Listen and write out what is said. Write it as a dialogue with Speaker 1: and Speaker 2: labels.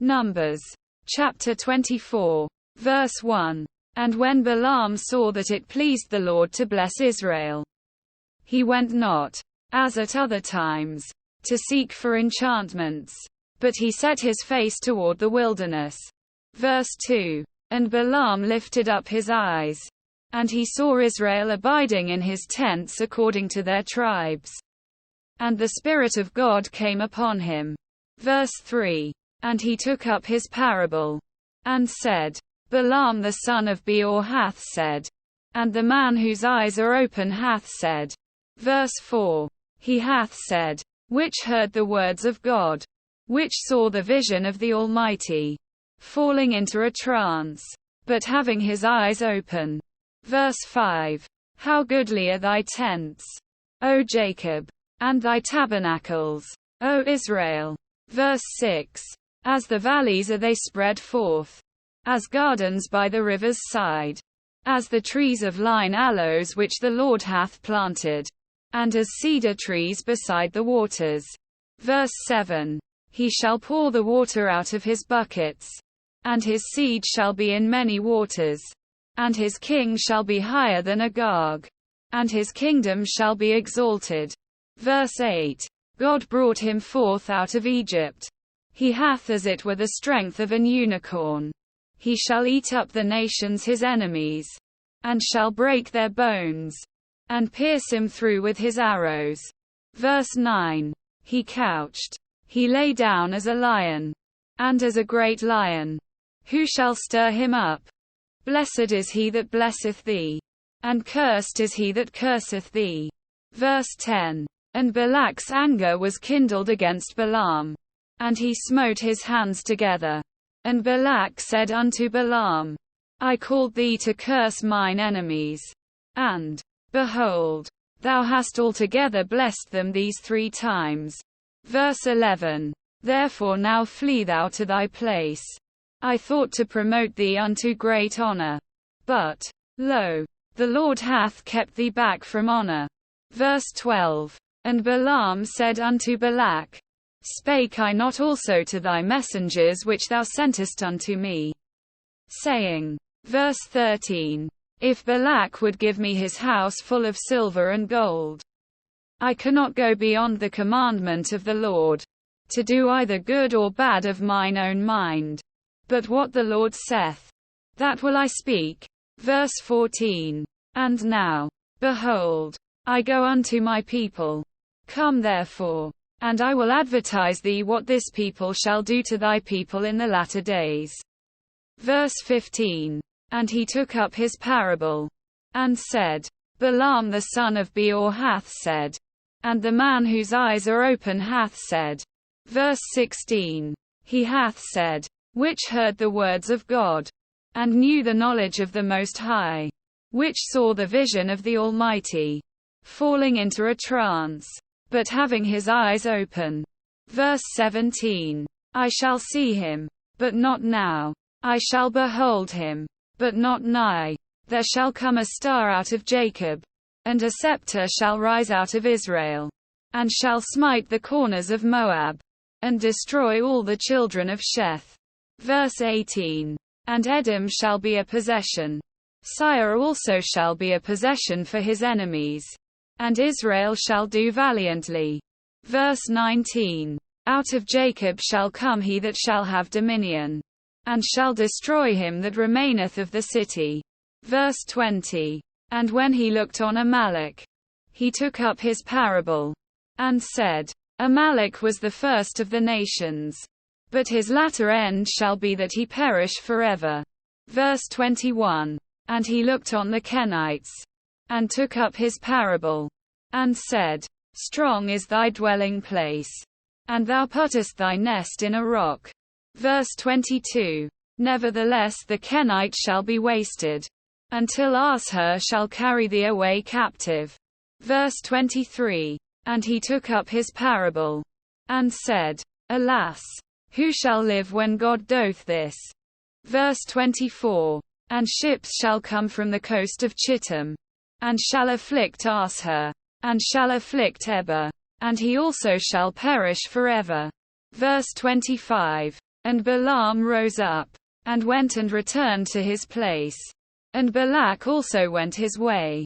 Speaker 1: Numbers. Chapter 24. Verse 1. And when Balaam saw that it pleased the Lord to bless Israel, he went not, as at other times, to seek for enchantments, but he set his face toward the wilderness. Verse 2. And Balaam lifted up his eyes, and he saw Israel abiding in his tents according to their tribes. And the Spirit of God came upon him. Verse 3. And he took up his parable, and said, Balaam the son of Beor hath said, and the man whose eyes are open hath said. Verse 4. He hath said, which heard the words of God, which saw the vision of the Almighty, falling into a trance, but having his eyes open. Verse 5. How goodly are thy tents, O Jacob, and thy tabernacles, O Israel. Verse 6. As the valleys are they spread forth, as gardens by the river's side, as the trees of line aloes which the Lord hath planted, and as cedar trees beside the waters. Verse 7. He shall pour the water out of his buckets, and his seed shall be in many waters, and his king shall be higher than Agag, and his kingdom shall be exalted. Verse 8. God brought him forth out of Egypt. He hath as it were the strength of an unicorn. He shall eat up the nations his enemies, and shall break their bones, and pierce him through with his arrows. Verse 9. He couched. He lay down as a lion, and as a great lion. Who shall stir him up? Blessed is he that blesseth thee, and cursed is he that curseth thee. Verse 10. And Balak's anger was kindled against Balaam, and he smote his hands together. And Balak said unto Balaam, I called thee to curse mine enemies, and, behold, thou hast altogether blessed them these 3 times. Verse 11. Therefore now flee thou to thy place. I thought to promote thee unto great honor. But, lo, the Lord hath kept thee back from honor. Verse 12. And Balaam said unto Balak, Spake I not also to thy messengers which thou sentest unto me, saying, verse 13, If Balak would give me his house full of silver and gold, I cannot go beyond the commandment of the Lord, to do either good or bad of mine own mind. But what the Lord saith, that will I speak. Verse 14. And now, behold, I go unto my people. Come therefore, and I will advertise thee what this people shall do to thy people in the latter days. Verse 15. And he took up his parable, and said, Balaam the son of Beor hath said, and the man whose eyes are open hath said. Verse 16. He hath said, which heard the words of God, and knew the knowledge of the Most High, which saw the vision of the Almighty, falling into a trance, but having his eyes open. Verse 17. I shall see him, but not now. I shall behold him, but not nigh. There shall come a star out of Jacob, and a scepter shall rise out of Israel, and shall smite the corners of Moab, and destroy all the children of Sheth. Verse 18. And Edom shall be a possession. Seir also shall be a possession for his enemies. And Israel shall do valiantly. Verse 19. Out of Jacob shall come he that shall have dominion, and shall destroy him that remaineth of the city. Verse 20. And when he looked on Amalek, he took up his parable, and said, Amalek was the first of the nations, but his latter end shall be that he perish forever. Verse 21. And he looked on the Kenites, and took up his parable, and said, Strong is thy dwelling place, and thou puttest thy nest in a rock. Verse 22. Nevertheless the Kenites shall be wasted, until Ashur shall carry thee away captive. Verse 23. And he took up his parable, and said, Alas, who shall live when God doth this? Verse 24. And ships shall come from the coast of Chittim, and shall afflict Ashur, and shall afflict Eber, and he also shall perish forever. Verse 25. And Balaam rose up, and went and returned to his place. And Balak also went his way.